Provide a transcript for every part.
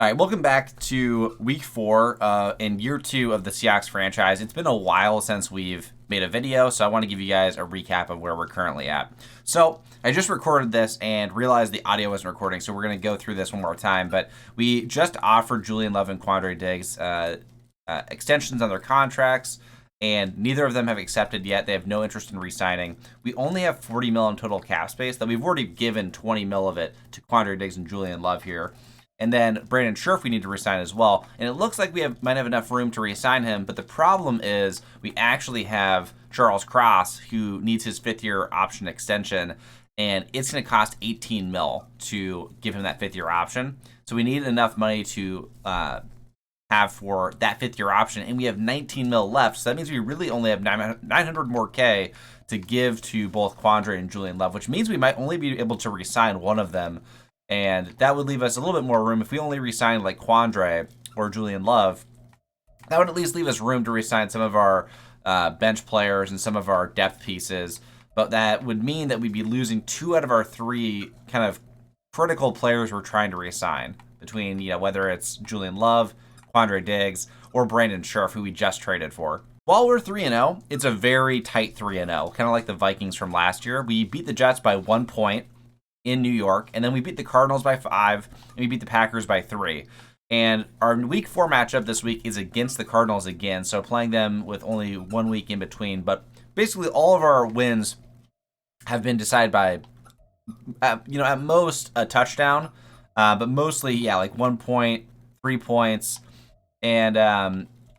All right, welcome back to week 4 in year 2 of the Seahawks franchise. It's been a while since we've made a video, so I want to give you guys a recap of where we're currently at. So I just recorded this and realized the audio wasn't recording, so we're going to go through this one more time. But we just offered Julian Love and Quandre Diggs extensions on their contracts, and neither of them have accepted yet. They have no interest in re-signing. We only have $40 million in total cap space, that we've already given $20 million of it to Quandre Diggs and Julian Love here. And then Brandon Scherff we need to resign as well. And it looks like we might have enough room to resign him, but the problem is we actually have Charles Cross, who needs his 5th-year option extension, and it's going to cost $18 million to give him that 5th-year option. So we need enough money to have for that 5th-year option, and we have $19 million left. So that means we really only have 900 more K to give to both Quandre and Julian Love, which means we might only be able to resign one of them. And that would leave us a little bit more room if we only re-signed like Quandre or Julian Love. That would at least leave us room to re-sign some of our bench players and some of our depth pieces. But that would mean that we'd be losing 2 out of our 3 kind of critical players we're trying to re-sign, between whether it's Julian Love, Quandre Diggs, or Brandon Scherff, who we just traded for. While we're 3-0, it's a very tight 3-0, kind of like the Vikings from last year. We beat the Jets by 1 point in New York, and then we beat the Cardinals by 5, and we beat the Packers by 3. And our week 4 matchup this week is against the Cardinals again, so playing them with only 1 week in between. But basically all of our wins have been decided by, at most a touchdown, but mostly, like 1 point, 3 points. And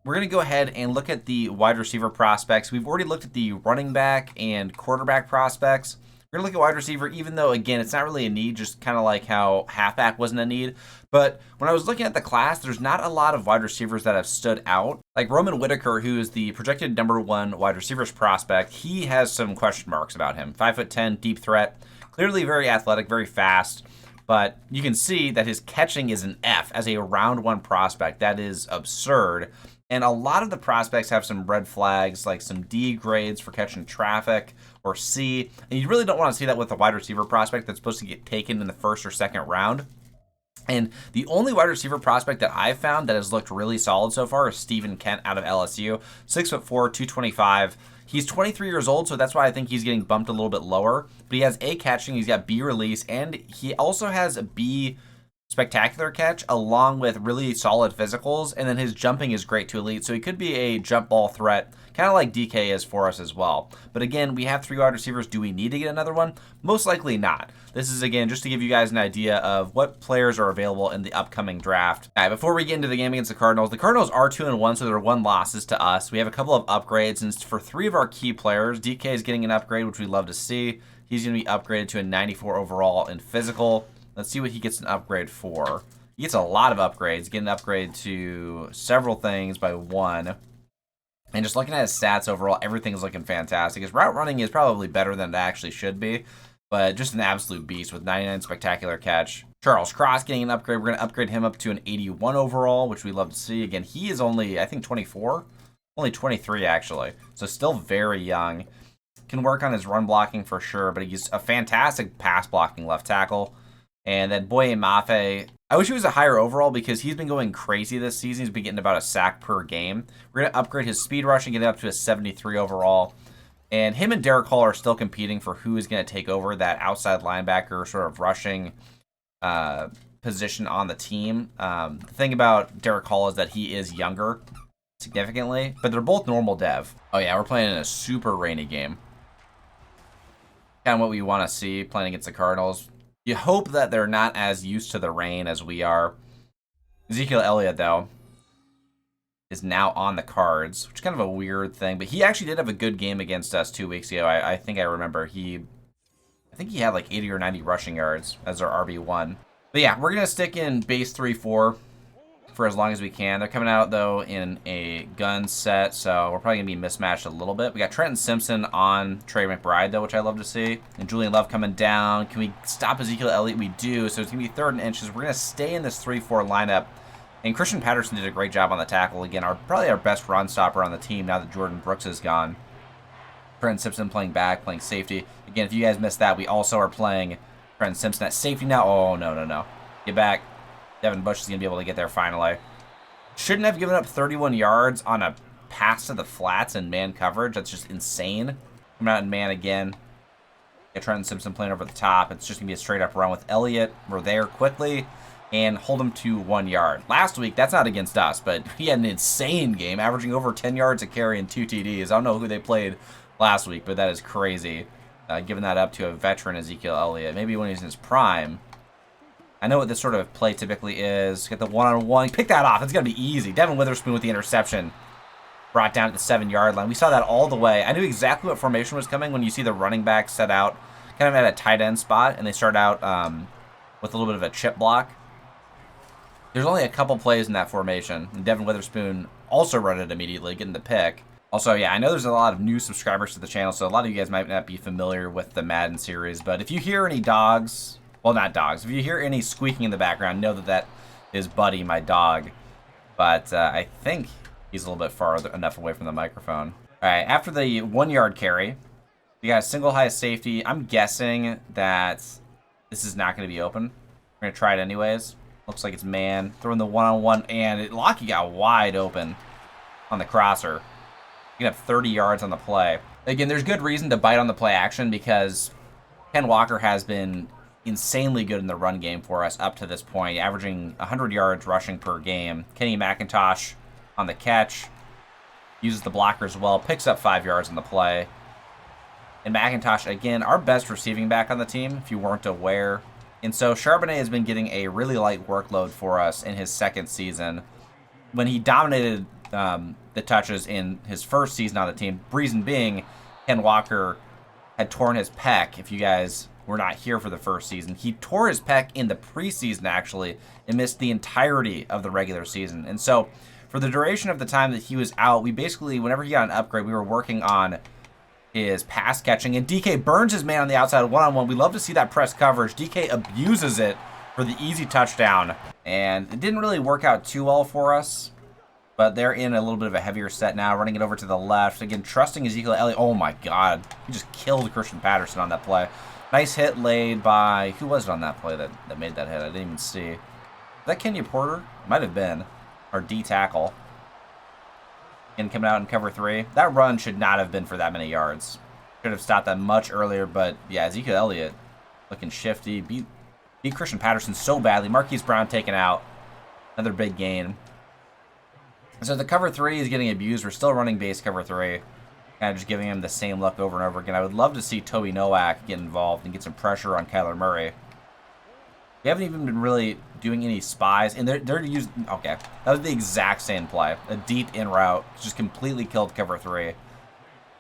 we're going to go ahead and look at the wide receiver prospects. We've already looked at the running back and quarterback prospects. We're going to look at wide receiver, even though, again, it's not really a need, just kind of like how halfback wasn't a need. But when I was looking at the class, there's not a lot of wide receivers that have stood out. Like Roman Whitaker, who is the projected #1 wide receivers prospect, he has some question marks about him. 5'10", deep threat, clearly very athletic, very fast. But you can see that his catching is an F as a round 1 prospect. That is absurd. And a lot of the prospects have some red flags, like some D grades for catching traffic, or C. And you really don't want to see that with a wide receiver prospect that's supposed to get taken in the 1st or 2nd round. And the only wide receiver prospect that I've found that has looked really solid so far is Stephen Kent out of LSU. 6'4", 225. He's 23 years old, so that's why I think he's getting bumped a little bit lower. But he has A catching, he's got B release, and he also has a B spectacular catch along with really solid physicals, and then his jumping is great to elite, so he could be a jump ball threat, kind of like DK is for us as well. But again, we have 3 wide receivers. Do we need to get another one? Most likely not. This is, again, just to give you guys an idea of what players are available in the upcoming draft. All right, before we get into the game against the Cardinals are 2-1, so they're 1 losses to us. We have a couple of upgrades, and for 3 of our key players, DK is getting an upgrade, which we love to see. He's going to be upgraded to a 94 overall in physical. Let's see what he gets an upgrade for. He gets a lot of upgrades. Get an upgrade to several things by 1. And just looking at his stats overall, everything's looking fantastic. His route running is probably better than it actually should be, but just an absolute beast with 99 spectacular catch. Charles Cross getting an upgrade. We're going to upgrade him up to an 81 overall, which we love to see. Again, he is only, I think, 24. Only 23, actually. So still very young. Can work on his run blocking for sure, but he's a fantastic pass blocking left tackle. And then Boye Mafe, I wish he was a higher overall because he's been going crazy this season. He's been getting about a sack per game. We're going to upgrade his speed rush and get it up to a 73 overall. And him and Derek Hall are still competing for who is going to take over that outside linebacker sort of rushing position on the team. The thing about Derek Hall is that he is younger significantly, but they're both normal dev. Oh yeah, we're playing in a super rainy game. Kind of what we want to see playing against the Cardinals. You hope that they're not as used to the rain as we are. Ezekiel Elliott, though, is now on the Cards, which is kind of a weird thing. But he actually did have a good game against us 2 weeks ago. I think I remember. I think he had like 80 or 90 rushing yards as our RB1. But yeah, we're going to stick in base 3-4 for as long as we can. They're coming out, though, in a gun set, so we're probably going to be mismatched a little bit. We got Trenton Simpson on Trey McBride, though, which I love to see. And Julian Love coming down. Can we stop Ezekiel Elliott? We do, so it's going to be 3rd and inches. We're going to stay in this 3-4 lineup. And Christian Patterson did a great job on the tackle. Again, probably our best run stopper on the team now that Jordan Brooks is gone. Trenton Simpson playing back, playing safety. Again, if you guys missed that, we also are playing Trenton Simpson at safety now. Oh, no. Get back. Devin Bush is going to be able to get there finally. Shouldn't have given up 31 yards on a pass to the flats and man coverage. That's just insane. Coming out in man again. Get Trenton Simpson playing over the top. It's just going to be a straight-up run with Elliott. We're there quickly and hold him to 1 yard. Last week, that's not against us, but he had an insane game, averaging over 10 yards a carry and 2 TDs. I don't know who they played last week, but that is crazy. Giving that up to a veteran Ezekiel Elliott. Maybe when he's in his prime. I know what this sort of play typically is. Get the one-on-one. Pick that off. It's going to be easy. Devin Witherspoon with the interception. Brought down at the 7-yard line. We saw that all the way. I knew exactly what formation was coming when you see the running back set out kind of at a tight end spot, and they start out with a little bit of a chip block. There's only a couple plays in that formation, and Devin Witherspoon also run it immediately, getting the pick. Also, yeah, I know there's a lot of new subscribers to the channel, so a lot of you guys might not be familiar with the Madden series, but if you hear any dogs, well, not dogs, if you hear any squeaking in the background, know that that is Buddy, my dog. But I think he's a little bit far enough away from the microphone. All right, after the 1 yard carry, we got a single high safety. I'm guessing that this is not going to be open. We're going to try it anyways. Looks like it's man. Throwing the one-on-one, and Lockie got wide open on the crosser. You can have 30 yards on the play. Again, there's good reason to bite on the play action because Ken Walker has been insanely good in the run game for us up to this point, averaging 100 yards rushing per game. Kenny McIntosh on the catch, uses the blocker as well, picks up 5 yards on the play. And McIntosh, again, our best receiving back on the team, if you weren't aware. And so Charbonnet has been getting a really light workload for us in his second season. When he dominated the touches in his first season on the team, reason being Ken Walker had torn his pec. If you guys were not here for the first season, he tore his pec in the preseason actually and missed the entirety of the regular season. And so for the duration of the time that he was out, we basically, whenever he got an upgrade, we were working on his pass catching, and DK burns his man on the outside one-on-one. We love to see that press coverage. DK abuses it for the easy touchdown, and it didn't really work out too well for us, but they're in a little bit of a heavier set now, running it over to the left. Again, trusting Ezekiel Elliott. Oh my God, he just killed Christian Patterson on that play. Nice hit laid by, who was it on that play that made that hit? I didn't even see. Was that Kenya Porter? Might have been, our D tackle. And coming out in cover 3. That run should not have been for that many yards. Should have stopped that much earlier, but yeah, Ezekiel Elliott looking shifty. Beat Christian Patterson so badly. Marquise Brown taken out. Another big gain. So the cover 3 is getting abused. We're still running base cover 3. Kind of just giving him the same look over and over again. I would love to see Toby Nowak get involved and get some pressure on Kyler Murray. We haven't even been really doing any spies, and they're using, okay, that was the exact same play. A deep in route, just completely killed cover 3.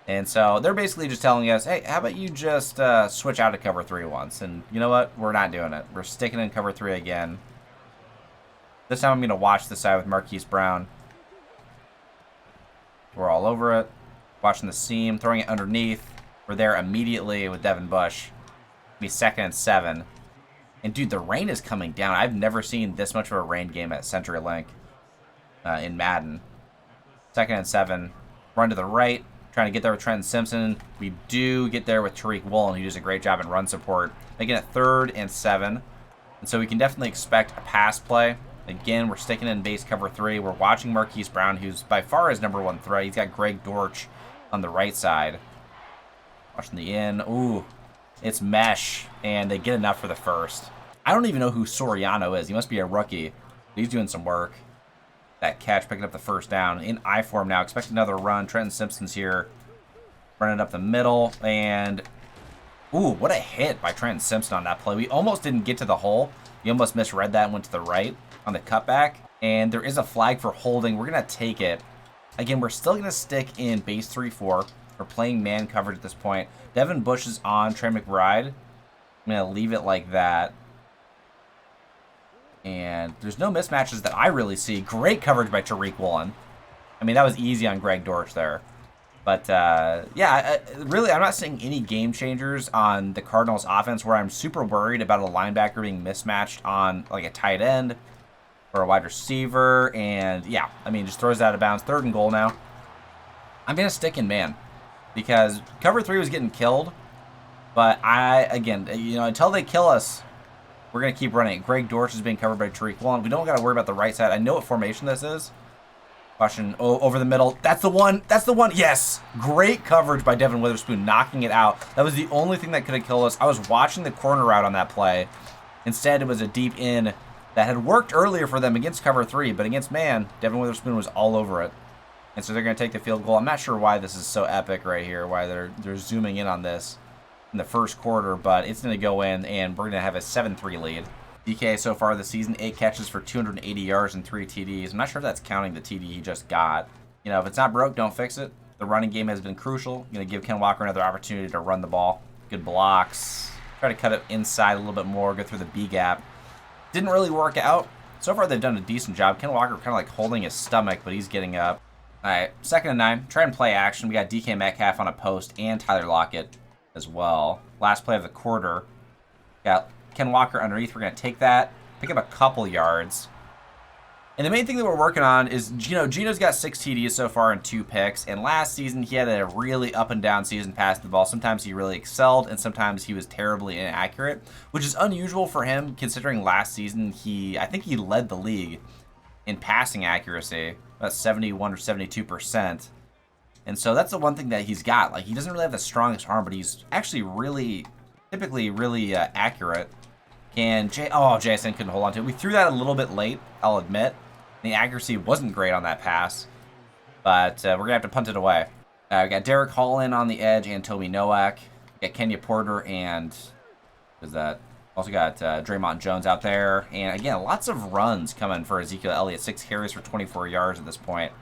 And so they're basically just telling us, hey, how about you just switch out to cover 3 once? And you know what? We're not doing it. We're sticking in cover 3 again. This time I'm going to watch the side with Marquise Brown. We're all over it. Watching the seam, throwing it underneath. We're there immediately with Devin Bush. It'll be 2nd and 7. And dude, the rain is coming down. I've never seen this much of a rain game at CenturyLink in Madden. 2nd and 7. Run to the right. Trying to get there with Trenton Simpson. We do get there with Tariq Woolen, who does a great job in run support. Making it 3rd and 7. And so we can definitely expect a pass play. Again, we're sticking in base cover 3. We're watching Marquise Brown, who's by far his #1 threat. He's got Greg Dortch on the right side. Watching the in. Ooh. It's mesh, and they get enough for the first. I don't even know who Soriano is. He must be a rookie. He's doing some work. That catch, picking up the first down. In I form now. Expect another run. Trenton Simpson's here. Running up the middle, and ooh, what a hit by Trenton Simpson on that play. We almost didn't get to the hole. We almost misread that and went to the right on the cutback. And there is a flag for holding. We're going to take it. Again, we're still going to stick in base 3-4. We're playing man coverage at this point. Devin Bush is on Trey McBride. I'm going to leave it like that. And there's no mismatches that I really see. Great coverage by Tariq Woolen. I mean, that was easy on Greg Dortch there. But, yeah, really, I'm not seeing any game changers on the Cardinals offense where I'm super worried about a linebacker being mismatched on, like, a tight end or a wide receiver. And, yeah, I mean, just throws it out of bounds. 3rd and goal now. I'm going to stick in man because cover 3 was getting killed. But again, you know, until they kill us We're going to keep running it. Greg Dortch is being covered by Tariq Woolen. We don't got to worry about the right side. I know what formation this is. Question, over the middle. That's the one. That's the one. Yes. Great coverage by Devin Witherspoon, knocking it out. That was the only thing that could have killed us. I was watching the corner route on that play. Instead, it was a deep in that had worked earlier for them against cover 3, but against man, Devin Witherspoon was all over it. And so they're going to take the field goal. I'm not sure why this is so epic right here, why they're zooming in on this in the first quarter, but it's going to go in, and we're going to have a 7-3 lead. DK so far this season, 8 catches for 280 yards and 3 TDs. I'm not sure if that's counting the TD he just got. You know, if it's not broke, don't fix it. The running game has been crucial. Going to give Ken Walker another opportunity to run the ball. Good blocks. Try to cut it inside a little bit more, go through the B gap. Didn't really work out. So far, they've done a decent job. Ken Walker kind of like holding his stomach, but he's getting up. All right, 2nd and 9. Try and play action. We got DK Metcalf on a post and Tyler Lockett as well. Last play of the quarter. Got Ken Walker underneath. We're going to take that, pick up a couple yards. And the main thing that we're working on is, Gino's got 6 TDs so far and 2 picks. And last season, he had a really up and down season passing the ball. Sometimes he really excelled, and sometimes he was terribly inaccurate, which is unusual for him considering last season I think he led the league in passing accuracy, about 71 or 72%. And so that's the one thing that he's got. Like, he doesn't really have the strongest arm, but he's actually typically really accurate. JSN couldn't hold on to it. We threw that a little bit late, I'll admit. The accuracy wasn't great on that pass, but we're going to have to punt it away. We got Derek Hall in on the edge and Toby Nowak. We got Kenya Porter and also got Draymond Jones out there. And again, lots of runs coming for Ezekiel Elliott. 6 carries for 24 yards at this point.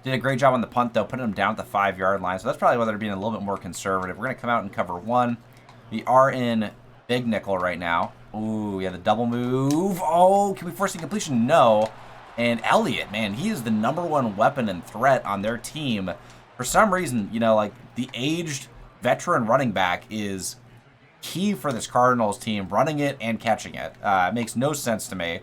Did a great job on the punt, though, putting him down at the 5-yard line. So that's probably why they're being a little bit more conservative. We're going to come out and cover 1. We are in big nickel right now. Ooh, yeah, the double move. Oh, can we force the completion? No. And Elliott, man, he is the #1 weapon and threat on their team. For some reason, like the aged veteran running back is key for this Cardinals team, running it and catching it. It makes no sense to me.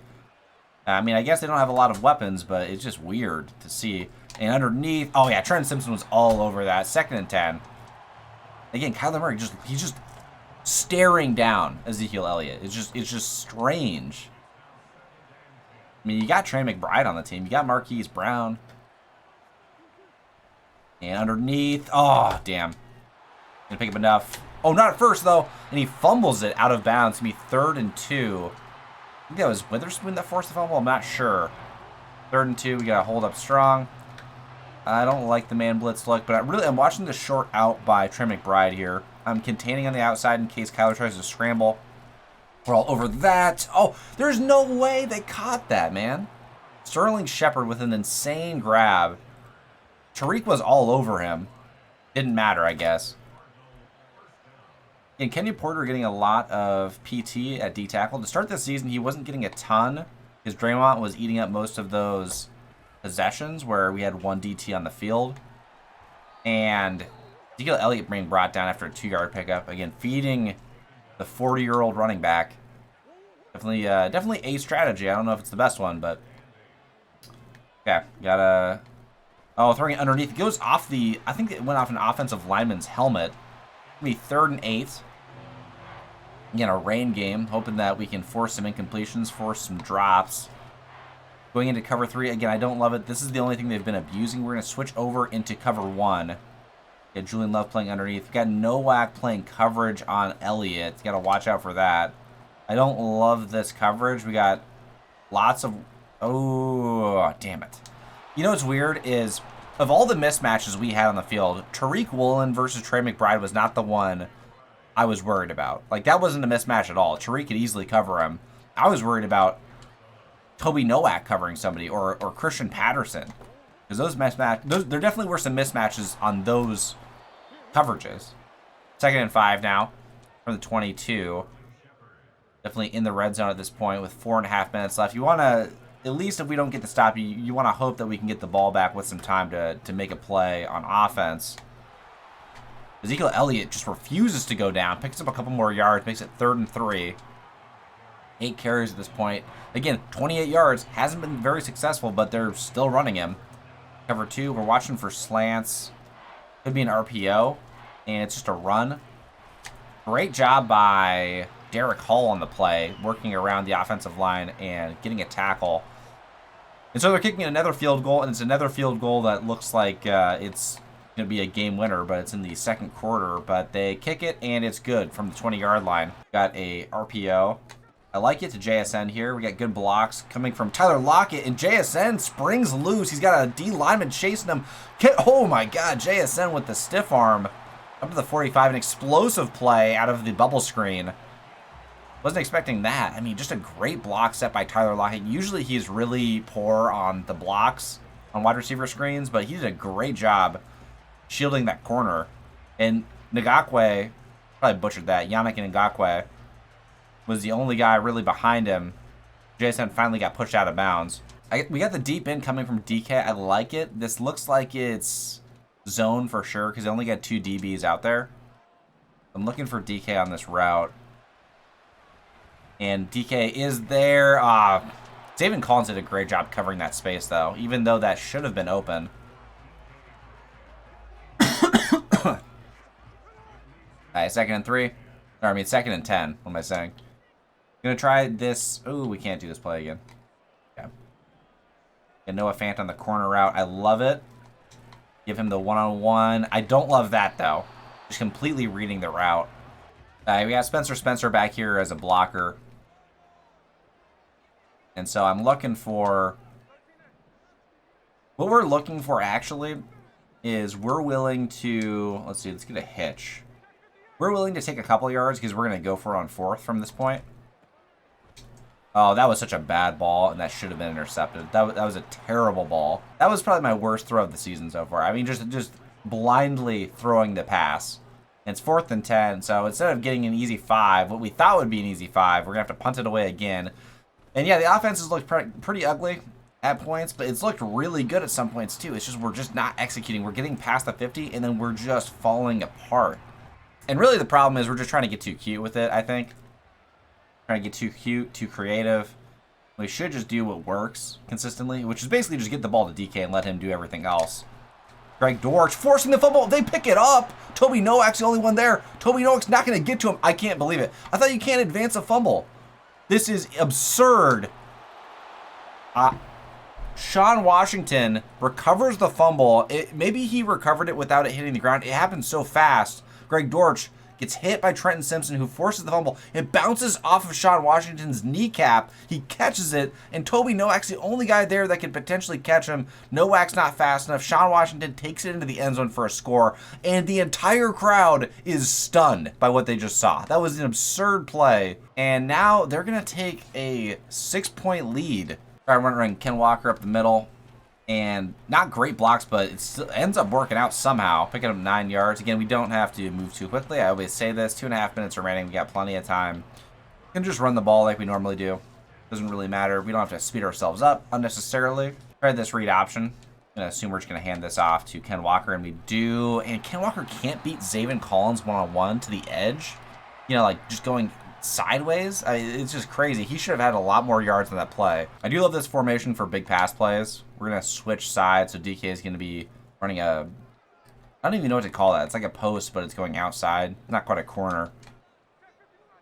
I mean, I guess they don't have a lot of weapons, but it's just weird to see. And underneath, oh yeah, Trent Simpson was all over that. 2nd and 10. Again, Kyler Murray he's just staring down Ezekiel Elliott. It's just strange. I mean, you got Trey McBride on the team. You got Marquise Brown. And underneath, oh damn, gonna pick up enough. Oh, not at first though, and he fumbles it out of bounds. It's gonna be 3rd and 2. I think that was Witherspoon that forced the fumble. I'm not sure. 3rd and 2. We gotta hold up strong. I don't like the man blitz look, but I'm watching the short out by Trey McBride here. I'm containing on the outside in case Kyler tries to scramble. We're all over that. Oh, there's no way they caught that, man. Sterling Shepard with an insane grab. Tariq was all over him. Didn't matter, I guess. And Kenya Porter getting a lot of PT at D-tackle. To start this season, he wasn't getting a ton because Draymond was eating up most of those possessions where we had 1 DT on the field. And Ezekiel Elliott being brought down after a 2-yard pickup. Again, feeding the 40-year-old running back. Definitely a strategy. I don't know if it's the best one, but okay, gotta. Oh, throwing it underneath. It goes off I think it went off an offensive lineman's helmet. It'll be 3rd and 8. Again, a rain game, hoping that we can force some incompletions, force some drops. Going into cover 3, again, I don't love it. This is the only thing they've been abusing. We're going to switch over into cover 1. Got Julian Love playing underneath. We've got Nowak playing coverage on Elliott. Got to watch out for that. I don't love this coverage. We got lots of... Oh, damn it. You know what's weird is, of all the mismatches we had on the field, Tariq Woolen versus Trey McBride was not the one I was worried about. Like, that wasn't a mismatch at all. Tariq could easily cover him. I was worried about Toby Nowak covering somebody or Christian Patterson. Because there definitely were some mismatches on those coverages. 2nd and 5 now from the 22. Definitely in the red zone at this point with 4.5 minutes left. You want to, at least if we don't get the stop, you want to hope that we can get the ball back with some time to make a play on offense. Ezekiel Elliott just refuses to go down. Picks up a couple more yards. Makes it 3rd and 3. 8 carries at this point. Again, 28 yards. Hasn't been very successful, but they're still running him. Cover 2, we're watching for slants. Could be an RPO, and it's just a run. Great job by Derek Hall on the play, working around the offensive line and getting a tackle. And so they're kicking another field goal, and it's another field goal that looks like it's going to be a game winner, but it's in the second quarter. But they kick it, and it's good from the 20-yard line. Got a RPO. I like it to JSN here. We got good blocks coming from Tyler Lockett, and JSN springs loose. He's got a D lineman chasing him. Oh my God, JSN with the stiff arm up to the 45, an explosive play out of the bubble screen. Wasn't expecting that. I mean, just a great block set by Tyler Lockett. Usually he's really poor on the blocks on wide receiver screens, but he did a great job shielding that corner. And Ngakwe, probably butchered that, Yannick Ngakwe, was the only guy really behind him. Jason finally got pushed out of bounds. We got the deep end coming from DK. I like it. This looks like it's zone for sure because they only got 2 DBs out there. I'm looking for DK on this route. And DK is there. David Collins did a great job covering that space, though, even though that should have been open. All right, 2nd and 3. Or, I mean, 2nd and 10. What am I saying? Gonna try this. Ooh, we can't do this play again. Yeah. And Noah Fant on the corner route. I love it. Give him the one-on-one. I don't love that, though. Just completely reading the route. We got Spencer back here as a blocker. And so I'm looking for... What we're looking for, actually, is we're willing to... Let's see, let's get a hitch. We're willing to take a couple yards because we're going to go for it on 4th from this point. Oh, that was such a bad ball, and that should have been intercepted. That was a terrible ball. That was probably my worst throw of the season so far. I mean, just blindly throwing the pass. And it's 4th and 10, so instead of getting an easy 5, what we thought would be an easy 5, we're going to have to punt it away again. And yeah, the offense has looked pretty ugly at points, but it's looked really good at some points too. It's just we're just not executing. We're getting past the 50, and then we're just falling apart. And really the problem is we're just trying to get too cute with it, I think. Trying to get too cute, too creative. We should just do what works consistently, which is basically just get the ball to DK and let him do everything else. Greg Dortch forcing the fumble. They pick it up. Toby Nowak's the only one there. Toby Nowak's not going to get to him. I can't believe it. I thought you can't advance a fumble. This is absurd. Sean Washington recovers the fumble. Maybe he recovered it without it hitting the ground. It happened so fast. Greg Dortch gets hit by Trenton Simpson, who forces the fumble. It bounces off of Sean Washington's kneecap. He catches it, and Toby Nowak's the only guy there that could potentially catch him. Nowak's not fast enough. Sean Washington takes it into the end zone for a score, and the entire crowd is stunned by what they just saw. That was an absurd play, and now they're going to take a 6-point lead. All right, we're running Ken Walker up the middle. And not great blocks, but it still ends up working out somehow. Picking up 9 yards. Again, we don't have to move too quickly. I always say this. 2.5 minutes remaining. We got plenty of time. We can just run the ball like we normally do. Doesn't really matter. We don't have to speed ourselves up unnecessarily. Try this read option. I'm going to assume we're just going to hand this off to Ken Walker, and we do. And Ken Walker can't beat Zaven Collins one-on-one to the edge. You know, like just going sideways. It's just crazy. He should have had a lot more yards on that play. I do love this formation for big pass plays. We're going to switch sides, so DK is going to be running a... I don't even know what to call that. It's like a post, but it's going outside. Not quite a corner.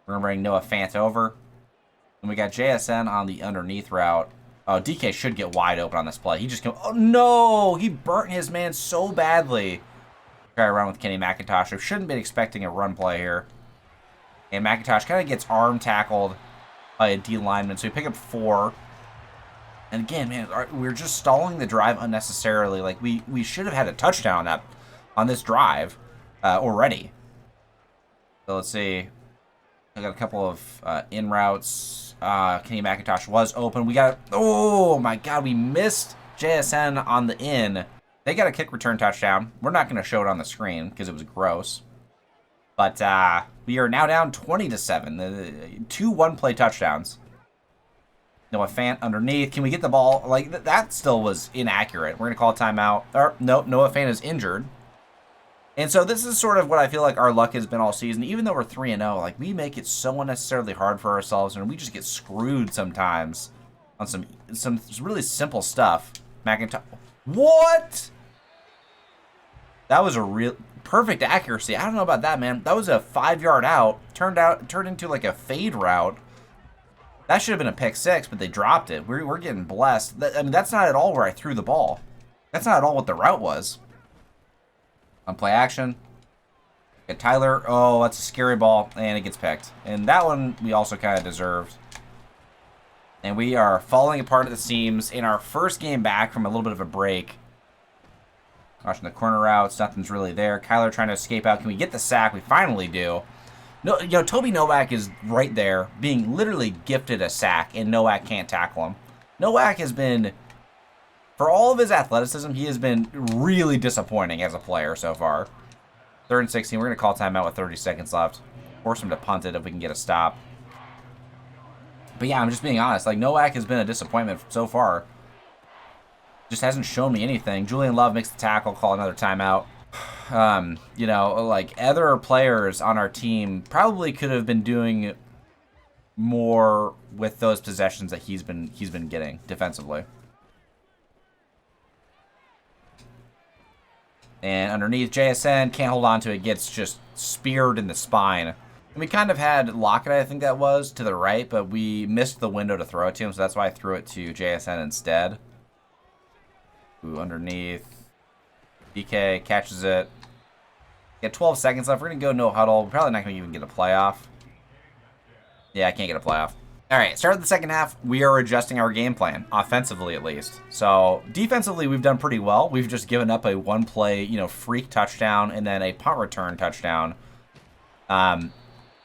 We're going to bring Noah Fant over. And we got JSN on the underneath route. Oh, DK should get wide open on this play. He just came... Oh, no! He burnt his man so badly. Try to run with Kenny McIntosh. I shouldn't be expecting a run play here. And McIntosh kind of gets arm tackled by a D lineman, so we pick up 4. And again, man, we're just stalling the drive unnecessarily. Like, we should have had a touchdown on this drive already. So let's see. I got a couple of in routes. Kenny McIntosh was open. We got... Oh, my God. We missed JSN on the in. They got a kick return touchdown. We're not going to show it on the screen because it was gross. But we are now down 20-7. 2 one-play touchdowns. Noah Fant underneath. Can we get the ball? Like, that still was inaccurate. We're going to call a timeout. Nope, Noah Fant is injured. And so this is sort of what I feel like our luck has been all season. Even though we're 3-0, like, we make it so unnecessarily hard for ourselves, and we just get screwed sometimes on some really simple stuff. McIntosh. What? That was a real... perfect accuracy. I don't know about that, man. That was a 5-yard out. Turned into like a fade route. That should have been a pick 6, but they dropped it. We're getting blessed. I mean, that's not at all where I threw the ball. That's not at all what the route was. On play action. Get Tyler. Oh, that's a scary ball, and it gets picked. And that one we also kind of deserved. And we are falling apart at the seams in our first game back from a little bit of a break. Watching the corner routes, nothing's really there. Kyler trying to escape out. Can we get the sack? We finally do. No, Toby Nowak is right there, being literally gifted a sack, and Nowak can't tackle him. Nowak has been, for all of his athleticism, he has been really disappointing as a player so far. 3rd and 16. We're going to call timeout with 30 seconds left. Force him to punt it if we can get a stop. But yeah, I'm just being honest. Like, Nowak has been a disappointment so far. Just hasn't shown me anything. Julian Love makes the tackle, call another timeout. Like, other players on our team probably could have been doing more with those possessions that he's been getting defensively. And underneath, JSN can't hold on to it, gets just speared in the spine. And we kind of had Lockett, I think that was, to the right, but we missed the window to throw it to him, so that's why I threw it to JSN instead. Ooh, underneath. DK catches it. Got 12 seconds left. We're going to go no huddle. We're probably not going to even get a playoff. Yeah, I can't get a playoff. All right, start of the second half. We are adjusting our game plan, offensively at least. So defensively, we've done pretty well. We've just given up a one-play, freak touchdown and then a punt return touchdown. On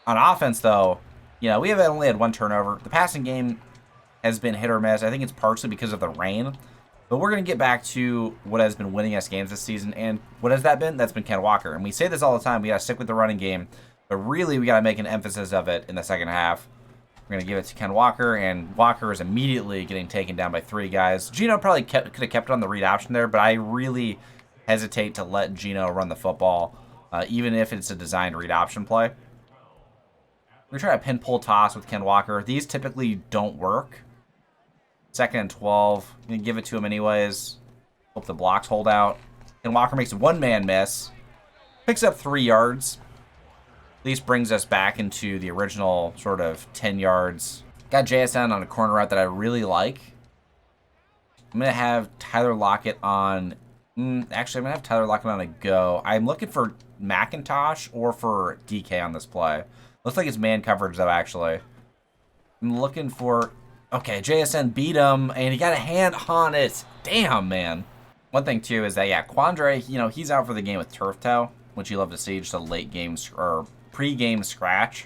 offense, though, we have only had 1 turnover. The passing game has been hit or miss. I think it's partially because of the rain. But we're going to get back to what has been winning us games this season. And what has that been? That's been Ken Walker. And we say this all the time. We got to stick with the running game. But really, we got to make an emphasis of it in the second half. We're going to give it to Ken Walker. And Walker is immediately getting taken down by 3 guys. Gino probably could have kept it on the read option there. But I really hesitate to let Gino run the football, even if it's a designed read option play. We're going to try a pin pull toss with Ken Walker. These typically don't work. 2nd and 12. I'm going to give it to him anyways. Hope the blocks hold out. Ken Walker makes a 1-man miss. Picks up 3 yards. At least brings us back into the original sort of 10 yards. Got JSN on a corner route that I really like. I'm going to have Tyler Lockett on... Actually, I'm going to have Tyler Lockett on a go. I'm looking for McIntosh or for DK on this play. Looks like it's man coverage, though, actually. I'm looking for... Okay, JSN beat him, and he got a hand on it. Damn, man. One thing, too, is that, yeah, Quandre, he's out for the game with turf toe, which you love to see, just a late game or pre-game scratch.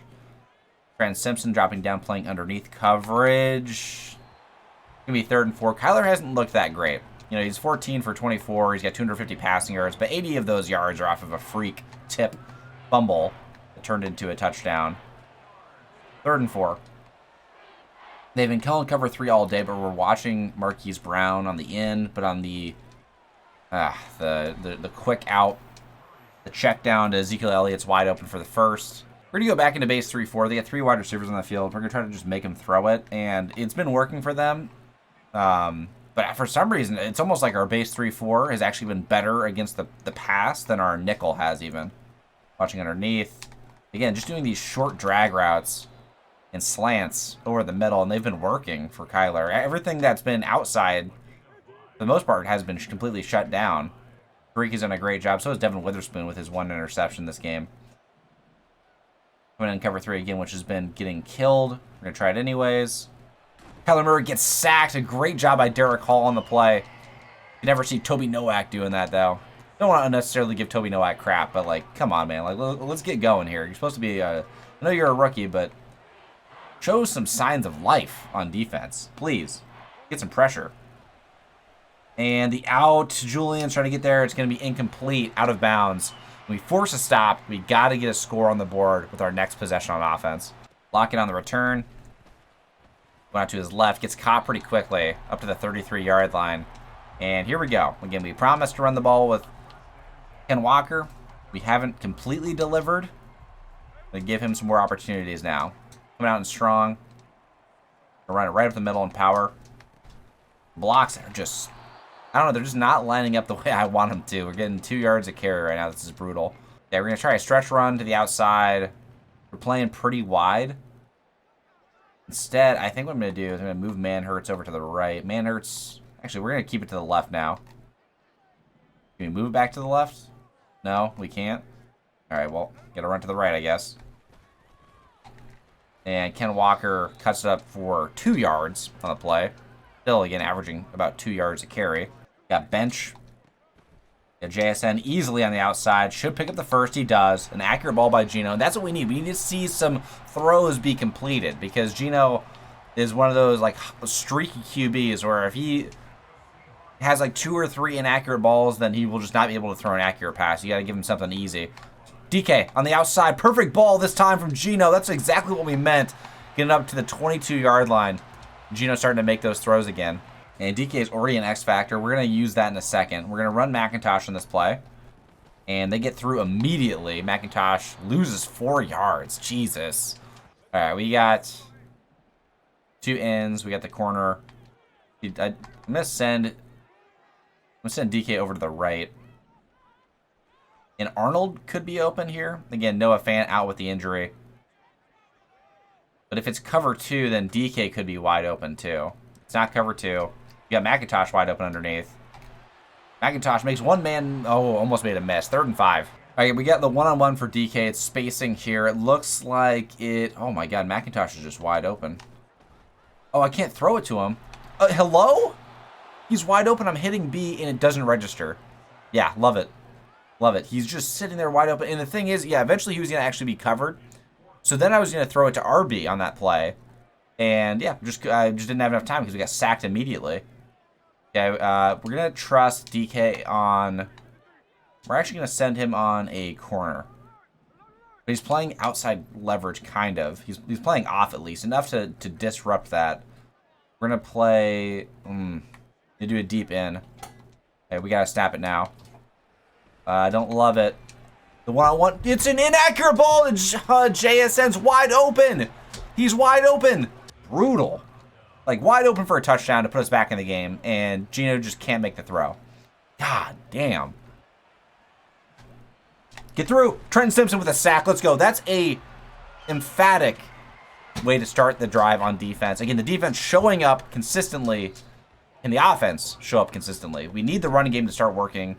Trent Simpson dropping down, playing underneath coverage. Going to be 3rd and 4. Kyler hasn't looked that great. He's 14 for 24. He's got 250 passing yards, but 80 of those yards are off of a freak tip fumble that turned into a touchdown. 3rd and 4. They've been calling cover 3 all day, but we're watching Marquise Brown on the in, but on the quick out, the check down to Ezekiel Elliott's wide open for the first. We're going to go back into base 3-4. They got 3 wide receivers on the field. We're going to try to just make them throw it, and it's been working for them. But for some reason, it's almost like our base 3-4 has actually been better against the pass than our nickel has even. Watching underneath. Again, just doing these short drag routes and slants over the middle, and they've been working for Kyler. Everything that's been outside, for the most part, has been completely shut down. Greek has done a great job. So has Devin Witherspoon with his 1 interception this game. Coming in cover 3 again, which has been getting killed. We're going to try it anyways. Kyler Murray gets sacked. A great job by Derek Hall on the play. You never see Toby Nowak doing that, though. Don't want to unnecessarily give Toby Nowak crap, but, like, come on, man. Like, let's get going here. You're supposed to be I know you're a rookie, but show some signs of life on defense. Please. Get some pressure. And the out. Julian's trying to get there. It's going to be incomplete. Out of bounds. We force a stop. We got to get a score on the board with our next possession on offense. Lock it on the return. Going out to his left. Gets caught pretty quickly. Up to the 33-yard line. And here we go. Again, we promised to run the ball with Ken Walker. We haven't completely delivered. I'm going to give him some more opportunities now. Coming out and strong. We'll run it right up the middle in power. Blocks are just... I don't know, they're just not lining up the way I want them to. We're getting 2 yards a carry right now. This is brutal. Okay, we're going to try a stretch run to the outside. We're playing pretty wide. Instead, I think what I'm going to do is I'm going to move Manhurts over to the right. Manhurts... Actually, we're going to keep it to the left now. Can we move it back to the left? No, we can't. All right, well, got to run to the right, I guess. And Ken Walker cuts it up for 2 yards on the play. Still, again, averaging about 2 yards a carry. Got bench. Got JSN easily on the outside. Should pick up the first. He does. An accurate ball by Gino. And that's what we need. We need to see some throws be completed. Because Gino is one of those, like, streaky QBs where if he has, like, 2 or 3 inaccurate balls, then he will just not be able to throw an accurate pass. You got to give him something easy. DK on the outside. Perfect ball this time from Gino. That's exactly what we meant. Getting up to the 22-yard line. Gino starting to make those throws again. And DK is already an X factor. We're going to use that in a second. We're going to run McIntosh on this play. And they get through immediately. McIntosh loses 4 yards. Jesus. All right, we got 2 ends. We got the corner. I'm going to send DK over to the right. And Arnold could be open here. Again, Noah Fant out with the injury. But if it's cover 2, then DK could be wide open too. It's not cover 2. You got McIntosh wide open underneath. McIntosh makes one man. Oh, almost made a miss. 3rd and 5. All right, we got the one-on-one for DK. It's spacing here. It looks like it. Oh my God, McIntosh is just wide open. Oh, I can't throw it to him. Hello? He's wide open. I'm hitting B and it doesn't register. Yeah, love it. Love it. He's just sitting there wide open. And the thing is, yeah, eventually he was going to actually be covered. So then I was going to throw it to RB on that play. And yeah, I just didn't have enough time because we got sacked immediately. Okay, we're going to trust DK on... We're actually going to send him on a corner. But he's playing outside leverage, kind of. He's playing off at least, enough to disrupt that. We're going to play... You do a deep in. Okay, we got to snap it now. I don't love it. The one-on-one, it's an inaccurate ball, and JSN's wide open. He's wide open. Brutal. Like, wide open for a touchdown to put us back in the game, and Gino just can't make the throw. God damn. Get through. Trenton Simpson with a sack. Let's go. That's a emphatic way to start the drive on defense. Again, the defense showing up consistently, and the offense show up consistently. We need the running game to start working.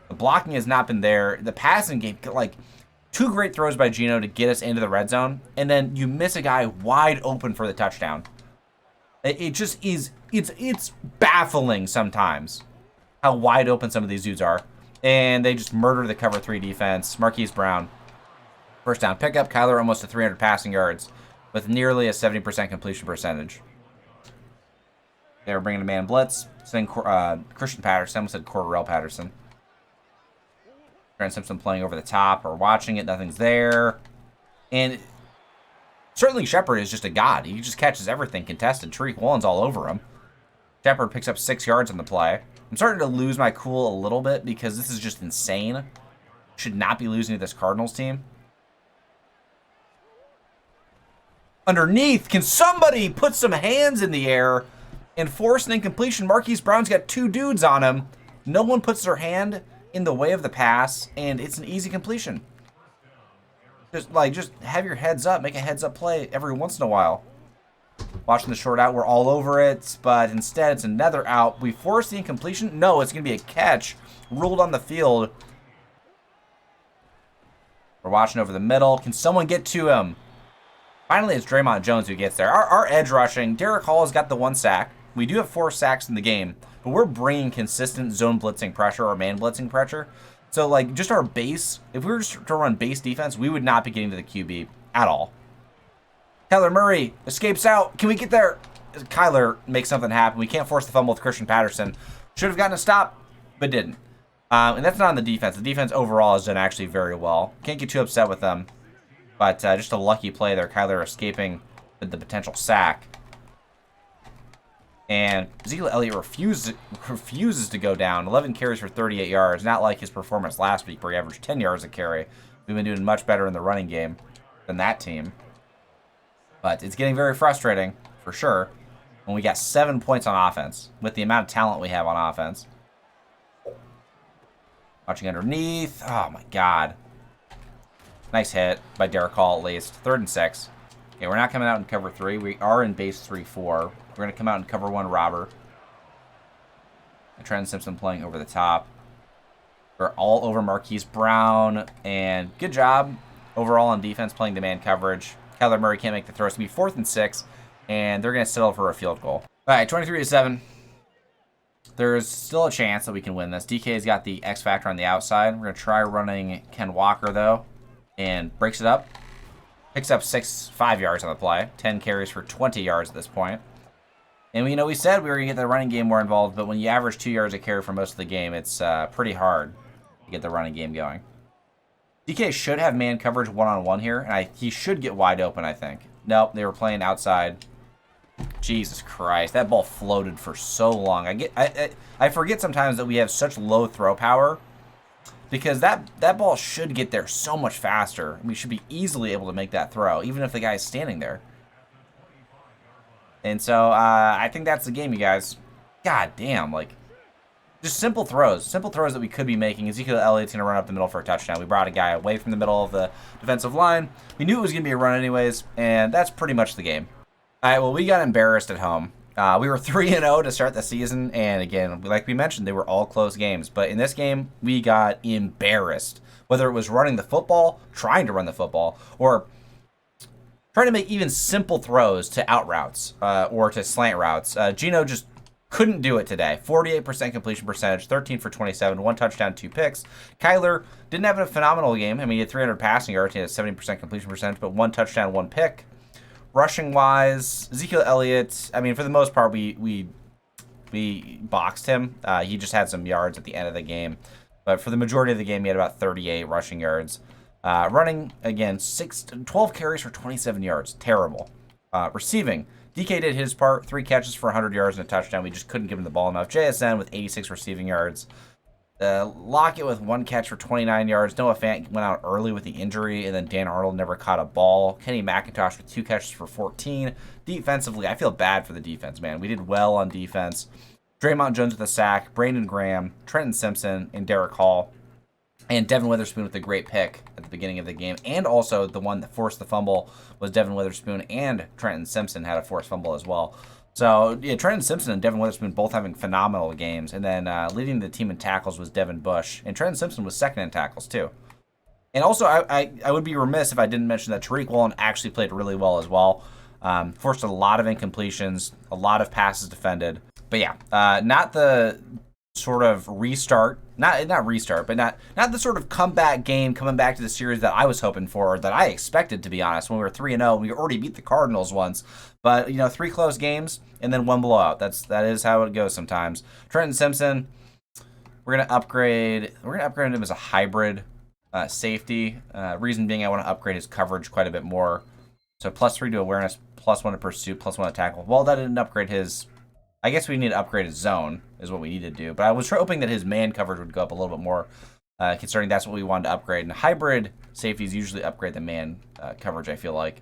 The blocking has not been there. The passing game, like, 2 great throws by Gino to get us into the red zone, and then you miss a guy wide open for the touchdown. It just is, it's baffling sometimes how wide open some of these dudes are. And they just murder the cover 3 defense. Marquise Brown, first down pickup. Kyler almost to 300 passing yards with nearly a 70% completion percentage. They were bringing a man blitz. Sending Christian Patterson. I almost said Cordarrelle Patterson. Trent Simpson playing over the top or watching it. Nothing's there. And certainly Shepard is just a god. He just catches everything contested. Tariq Woolen's all over him. Shepard picks up 6 yards on the play. I'm starting to lose my cool a little bit because this is just insane. Should not be losing to this Cardinals team. Underneath, can somebody put some hands in the air and force an incompletion? Marquise Brown's got 2 dudes on him. No one puts their hand in the way of the pass, and it's an easy completion. Just have your heads up. Make a heads-up play every once in a while. Watching the short out, we're all over it, but instead it's another out. We force the incompletion. No, it's going to be a catch. Ruled on the field. We're watching over the middle. Can someone get to him? Finally, it's Draymond Jones who gets there. Our edge rushing. Derek Hall has got the 1 sack. We do have 4 sacks in the game, but we're bringing consistent zone blitzing pressure or man blitzing pressure. So, like, just our base, if we were just to run base defense, we would not be getting to the QB at all. Kyler Murray escapes out. Can we get there? Kyler makes something happen. We can't force the fumble with Christian Patterson. Should have gotten a stop, but didn't. And that's not on the defense. The defense overall has done actually very well. Can't get too upset with them. But just a lucky play there. Kyler escaping with the potential sack. And Ezekiel Elliott refuses to go down. 11 carries for 38 yards. Not like his performance last week where he averaged 10 yards a carry. We've been doing much better in the running game than that team. But it's getting very frustrating, for sure, when we got 7 points on offense with the amount of talent we have on offense. Watching underneath. Oh, my God. Nice hit by Derek Hall at least. 3rd and 6. Okay, we're not coming out in cover 3. We are in base 3-4. We're going to come out in cover 1 robber. And Trenton Simpson playing over the top. We're all over Marquise Brown. And good job overall on defense playing the man coverage. Kyler Murray can't make the throw. It's going to be 4th and 6. And they're going to settle for a field goal. All right, 23-7. There's still a chance that we can win this. DK's got the X factor on the outside. We're going to try running Ken Walker, though. And breaks it up. Picks up 5 yards on the play. 10 carries for 20 yards at this point. And we said we were going to get the running game more involved, but when you average 2 yards a carry for most of the game, it's pretty hard to get the running game going. DK should have man coverage one-on-one here, and he should get wide open, I think. Nope, they were playing outside. Jesus Christ, that ball floated for so long. I forget sometimes that we have such low throw power, because that ball should get there so much faster. We should be easily able to make that throw, even if the guy's standing there. And so I think that's the game, you guys. God damn, like, just simple throws that we could be making. Ezekiel Elliott's going to run up the middle for a touchdown. We brought a guy away from the middle of the defensive line. We knew it was going to be a run anyways, and that's pretty much the game. All right, well, we got embarrassed at home. We were 3-0 to start the season, and again, like we mentioned, they were all close games. But in this game, we got embarrassed. Whether it was running the football, trying to run the football, or trying to make even simple throws to out routes or to slant routes. Geno just couldn't do it today. 48% completion percentage, 13 for 27, 1 touchdown, 2 picks. Kyler didn't have a phenomenal game. I mean, he had 300 passing yards, he had 70% completion percentage, but 1 touchdown, 1 pick. Rushing-wise, Ezekiel Elliott, I mean, for the most part, we boxed him. He just had some yards at the end of the game. But for the majority of the game, he had about 38 rushing yards. Running, again, 12 carries for 27 yards. Terrible. Receiving, DK did his part. 3 catches for 100 yards and a touchdown. We just couldn't give him the ball enough. JSN with 86 receiving yards. Lockett with 1 catch for 29 yards. Noah Fant went out early with the injury, and then Dan Arnold never caught a ball. Kenny McIntosh with 2 catches for 14. Defensively, I feel bad for the defense, man. We did well on defense. Draymond Jones with a sack. Brandon Graham, Trenton Simpson, and Derek Hall. And Devin Witherspoon with a great pick at the beginning of the game. And also the one that forced the fumble was Devin Witherspoon, and Trenton Simpson had a forced fumble as well. So, yeah, Trenton Simpson and Devin Witherspoon both having phenomenal games. And then leading the team in tackles was Devin Bush. And Trenton Simpson was second in tackles, too. And also, I would be remiss if I didn't mention that Tariq Woolen actually played really well as well. Forced a lot of incompletions, a lot of passes defended. But yeah, not the sort of restart, not restart, but not the sort of comeback game, coming back to the series that I was hoping for, or that I expected, to be honest. When we were 3-0, we already beat the Cardinals once. But, 3 close games and then 1 blowout. That is how it goes sometimes. Trenton Simpson, we're gonna upgrade him as a hybrid safety. Reason being, I want to upgrade his coverage quite a bit more. So +3 to awareness, +1 to pursuit, +1 to tackle. Well, that didn't upgrade his. I guess we need to upgrade his zone is what we need to do. But I was hoping that his man coverage would go up a little bit more, considering that's what we wanted to upgrade. And hybrid safeties usually upgrade the man coverage, I feel like.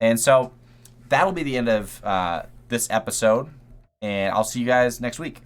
And so that'll be the end of this episode. And I'll see you guys next week.